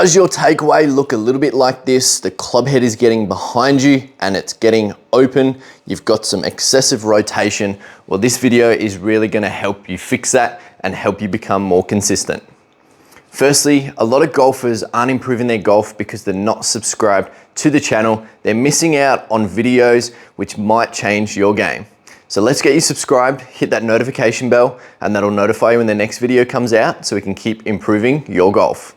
Does your takeaway look a little bit like this? The club head is getting behind you and it's getting open. You've got some excessive rotation. Well, this video is really gonna help you fix that and help you become more consistent. Firstly, a lot of golfers aren't improving their golf because they're not subscribed to the channel. They're missing out on videos which might change your game. So let's get you subscribed, hit that notification bell, and that'll notify you when the next video comes out so we can keep improving your golf.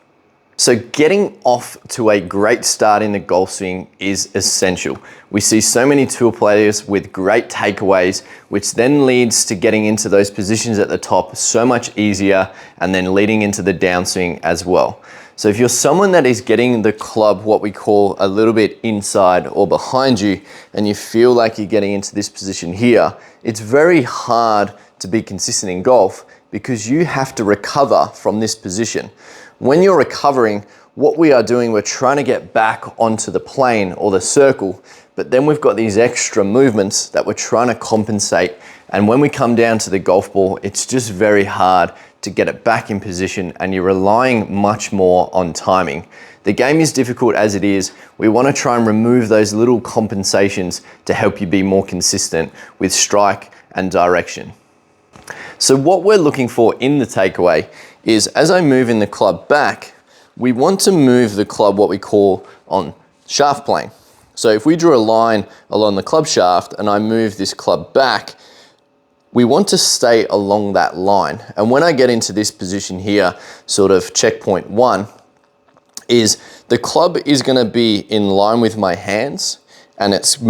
So getting off to a great start in the golf swing is essential. We see so many tour players with great takeaways, which then leads to getting into those positions at the top so much easier and then leading into the downswing as well. So if you're someone that is getting the club, what we call a little bit inside or behind you, and you feel like you're getting into this position here, it's very hard to be consistent in golf because you have to recover from this position. When you're recovering, what we are doing, we're trying to get back onto the plane or the circle, but then we've got these extra movements that we're trying to compensate. And when we come down to the golf ball, it's just very hard to get it back in position and you're relying much more on timing. The game is difficult as it is. We want to try and remove those little compensations to help you be more consistent with strike and direction. So what we're looking for in the takeaway is as I move in the club back, we want to move the club what we call on shaft plane. So if we drew a line along the club shaft and I move this club back, we want to stay along that line. And when I get into this position here, sort of checkpoint 1, is the club is going to be in line with my hands and it's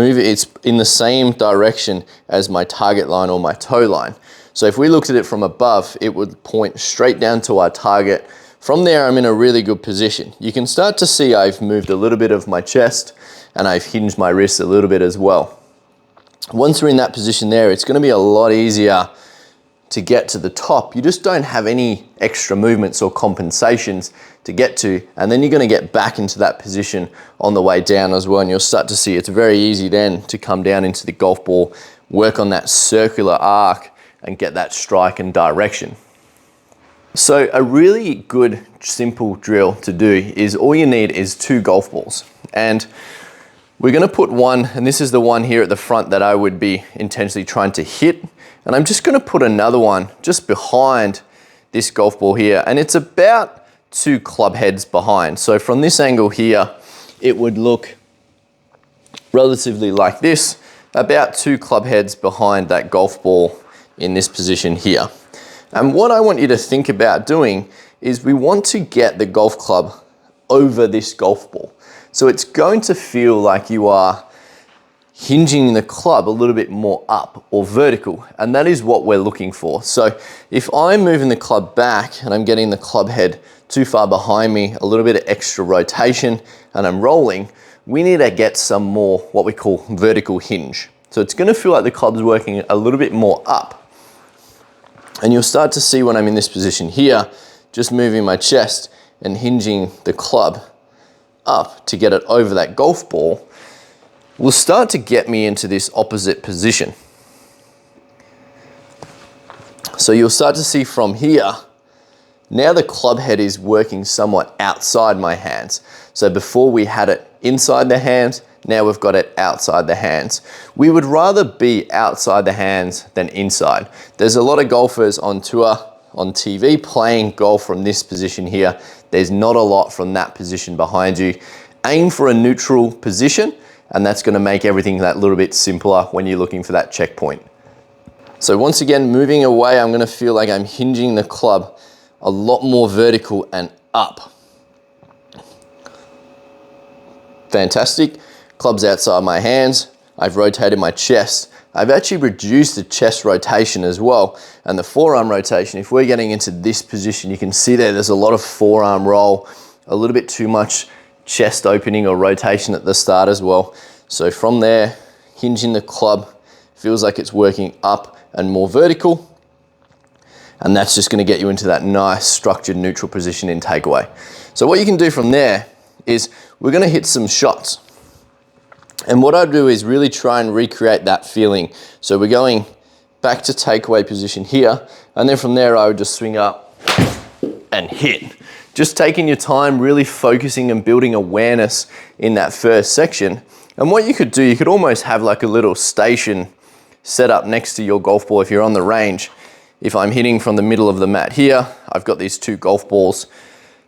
in the same direction as my target line or my toe line. So if we looked at it from above, it would point straight down to our target. From there, I'm in a really good position. You can start to see I've moved a little bit of my chest and I've hinged my wrists a little bit as well. Once we're in that position there, it's going to be a lot easier to get to the top. You just don't have any extra movements or compensations to get to, and then you're going to get back into that position on the way down as well, and you'll start to see it's very easy then to come down into the golf ball, work on that circular arc, and get that strike and direction. So a really good, simple drill to do is all you need is 2 golf balls. And we're gonna put one, and this is the one here at the front that I would be intentionally trying to hit. And I'm just gonna put another one just behind this golf ball here. And it's about 2 club heads behind. So from this angle here, it would look relatively like this, about 2 club heads behind that golf ball in this position here. And what I want you to think about doing is we want to get the golf club over this golf ball. So it's going to feel like you are hinging the club a little bit more up or vertical, and that is what we're looking for. So if I'm moving the club back and I'm getting the club head too far behind me, a little bit of extra rotation, and I'm rolling, we need to get some more what we call vertical hinge. So it's going to feel like the club's working a little bit more up. And you'll start to see when I'm in this position here, just moving my chest and hinging the club up to get it over that golf ball, will start to get me into this opposite position. So you'll start to see from here, now the club head is working somewhat outside my hands. So before we had it inside the hands, now we've got it outside the hands. We would rather be outside the hands than inside. There's a lot of golfers on tour, on TV, playing golf from this position here. There's not a lot from that position behind you. Aim for a neutral position, and that's gonna make everything that little bit simpler when you're looking for that checkpoint. So once again, moving away, I'm gonna feel like I'm hinging the club a lot more vertical and up. Fantastic. Club's outside my hands. I've rotated my chest. I've actually reduced the chest rotation as well. And the forearm rotation, if we're getting into this position, you can see there's a lot of forearm roll, a little bit too much chest opening or rotation at the start as well. So from there, hinging the club, feels like it's working up and more vertical. And that's just gonna get you into that nice structured neutral position in takeaway. So what you can do from there is we're gonna hit some shots. And what I do is really try and recreate that feeling. So we're going back to takeaway position here, and then from there I would just swing up and hit. just taking your time, really focusing and building awareness in that first section. And what you could do, you could almost have like a little station set up next to your golf ball if you're on the range. If I'm hitting from the middle of the mat here, I've got these 2 golf balls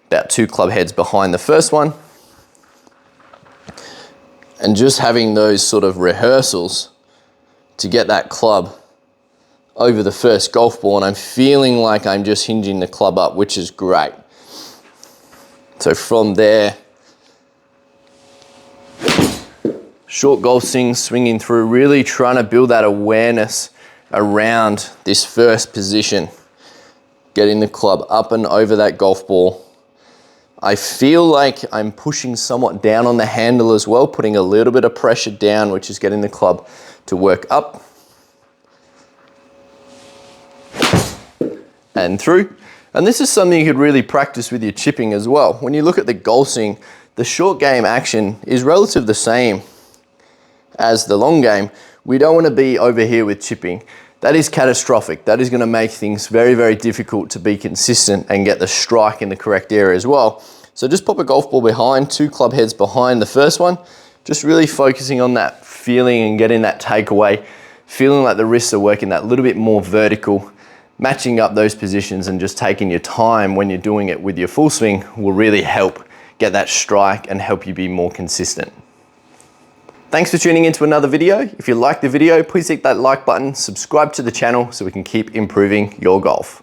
about 2 club heads behind the first one. And just having those sort of rehearsals to get that club over the first golf ball, and I'm feeling like I'm just hinging the club up, which is great. So from there, short golf swings, swinging through, really trying to build that awareness around this first position, getting the club up and over that golf ball. I feel like I'm pushing somewhat down on the handle as well, putting a little bit of pressure down, which is getting the club to work up and through. And this is something you could really practice with your chipping as well. When you look at the golf swing, the short game action is relatively the same as the long game. We don't want to be over here with chipping. That is catastrophic. That is going to make things very, very difficult to be consistent and get the strike in the correct area as well. So just pop a golf ball behind, 2 club heads behind the first one, just really focusing on that feeling and getting that takeaway, feeling like the wrists are working that little bit more vertical, matching up those positions, and just taking your time when you're doing it with your full swing will really help get that strike and help you be more consistent. Thanks for tuning into another video. If you liked the video, please hit that like button, subscribe to the channel so we can keep improving your golf.